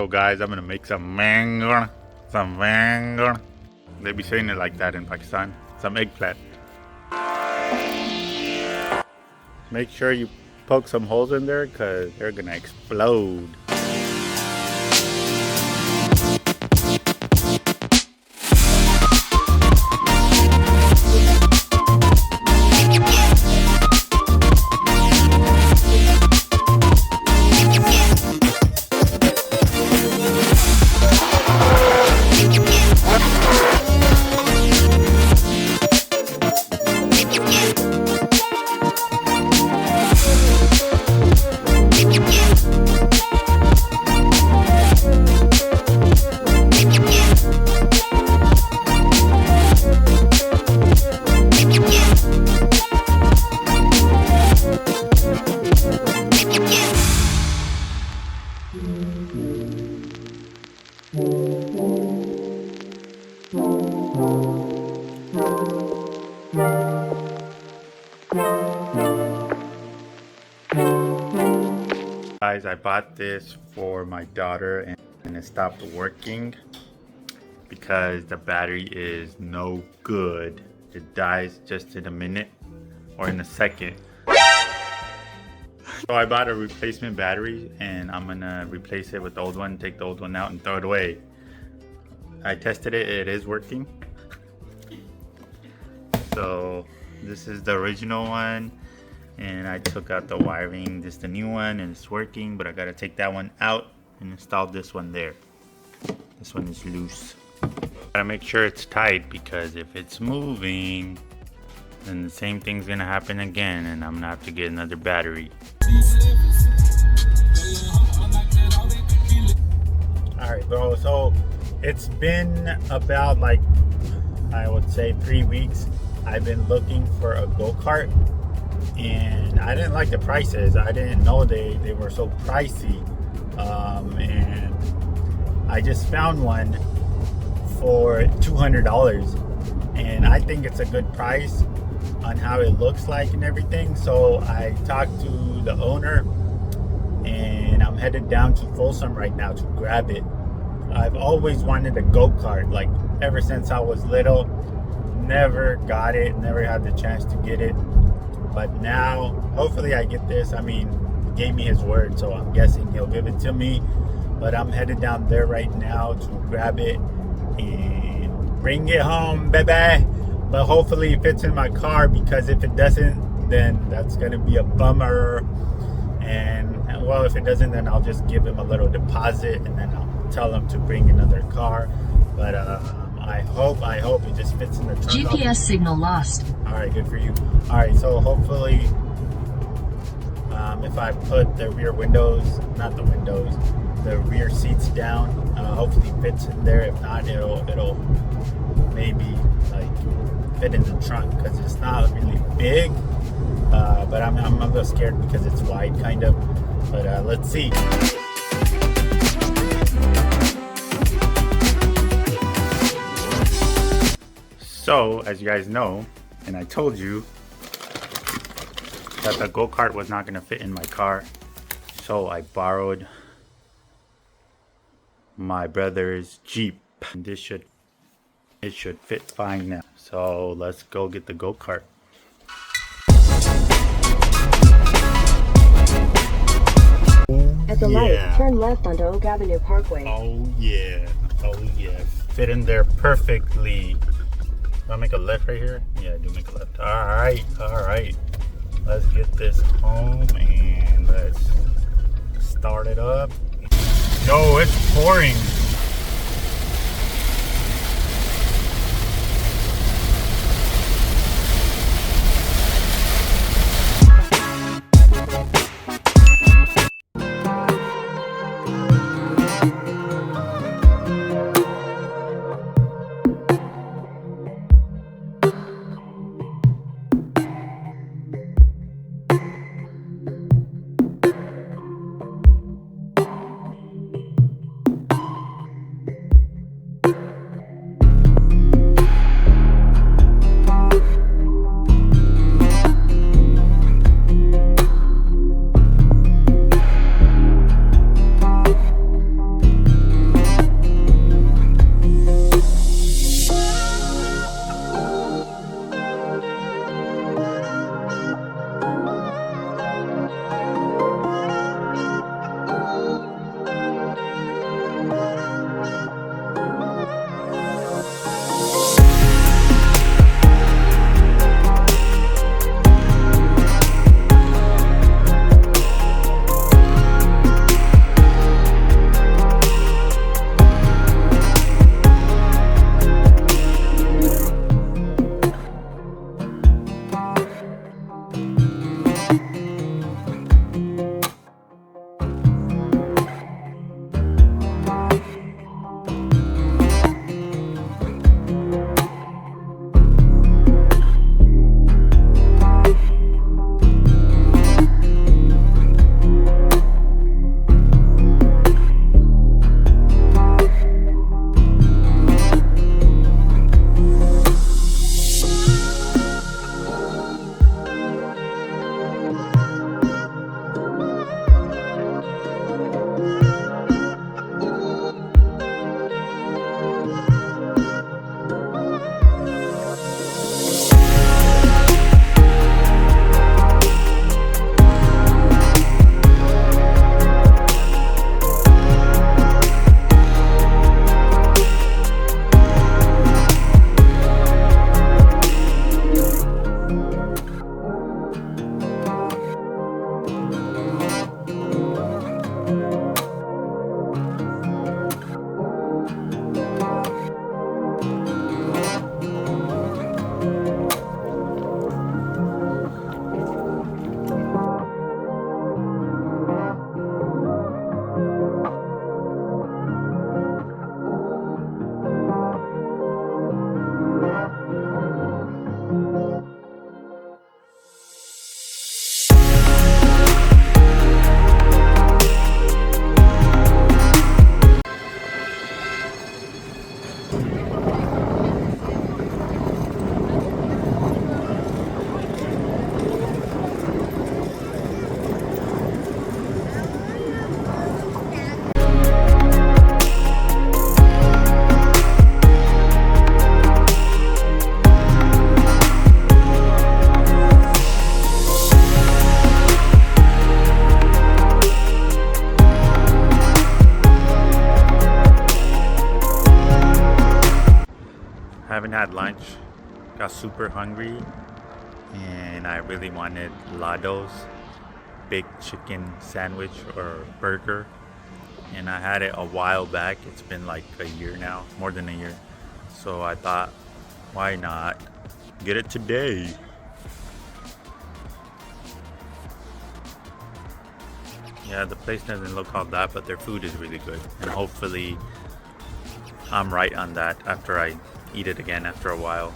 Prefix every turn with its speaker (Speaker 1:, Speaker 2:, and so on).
Speaker 1: So guys, I'm gonna make some mango. Some mango. They be saying it like that in Pakistan. Some eggplant. Make sure you poke some holes in there because they're gonna explode. Guys, I bought this for my daughter and it stopped working because the battery is no good. It dies just in a minute or in a second. So I bought a replacement battery and I'm gonna replace it with the old one, take the old one out and throw it away. I tested it, it is working. So this is the original one and I took out the wiring. This is the new one and it's working, but I gotta take that one out and install this one there. This one is loose. Gotta make sure it's tight because if it's moving, then the same thing's gonna happen again and I'm gonna have to get another battery. Alright bro, so it's been about like, I would say 3 weeks. I've been looking for a go-kart and I didn't like the prices. I didn't know they were so pricey. And I just found one for $200 and I think it's a good price on how it looks like and everything. So I talked to the owner and I'm headed down to Folsom right now to grab it. I've always wanted a go-kart, like ever since I was little. Never got it, never had the chance to get it, but now hopefully I get this. I mean, he gave me his word, so I'm guessing he'll give it to me. But I'm headed down there right now to grab it and bring it home, baby. But hopefully it fits in my car, because if it doesn't, then that's gonna be a bummer. And well, if it doesn't, then I'll just give him a little deposit and then I'll tell him to bring another car. But I hope it just fits in the trunk.
Speaker 2: GPS signal lost.
Speaker 1: All right, good for you. All right, so hopefully if I put the rear windows, not the windows, the rear seats down, hopefully it fits in there. If not, it'll maybe like fit in the trunk, because it's not really big. But I'm a little scared because it's wide kind of. But let's see. So, as you guys know, and I told you that the go-kart was not going to fit in my car, so I borrowed my brother's Jeep. And it should fit fine now. So let's go get the go-kart.
Speaker 2: At the light, turn left onto Oak Avenue Parkway.
Speaker 1: Oh yeah, fit in there perfectly. Do I make a left right here? Yeah, I do make a left. Alright. Let's get this home and let's start it up. Yo, it's pouring. haven't had lunch. Got super hungry, and I really wanted Lado's big chicken sandwich or burger, and I had it a while back. It's been like a year now, more than a year. So I thought, why not get it today? Yeah, the place doesn't look all that, but their food is really good. And hopefully I'm right on that after I eat it again after a while.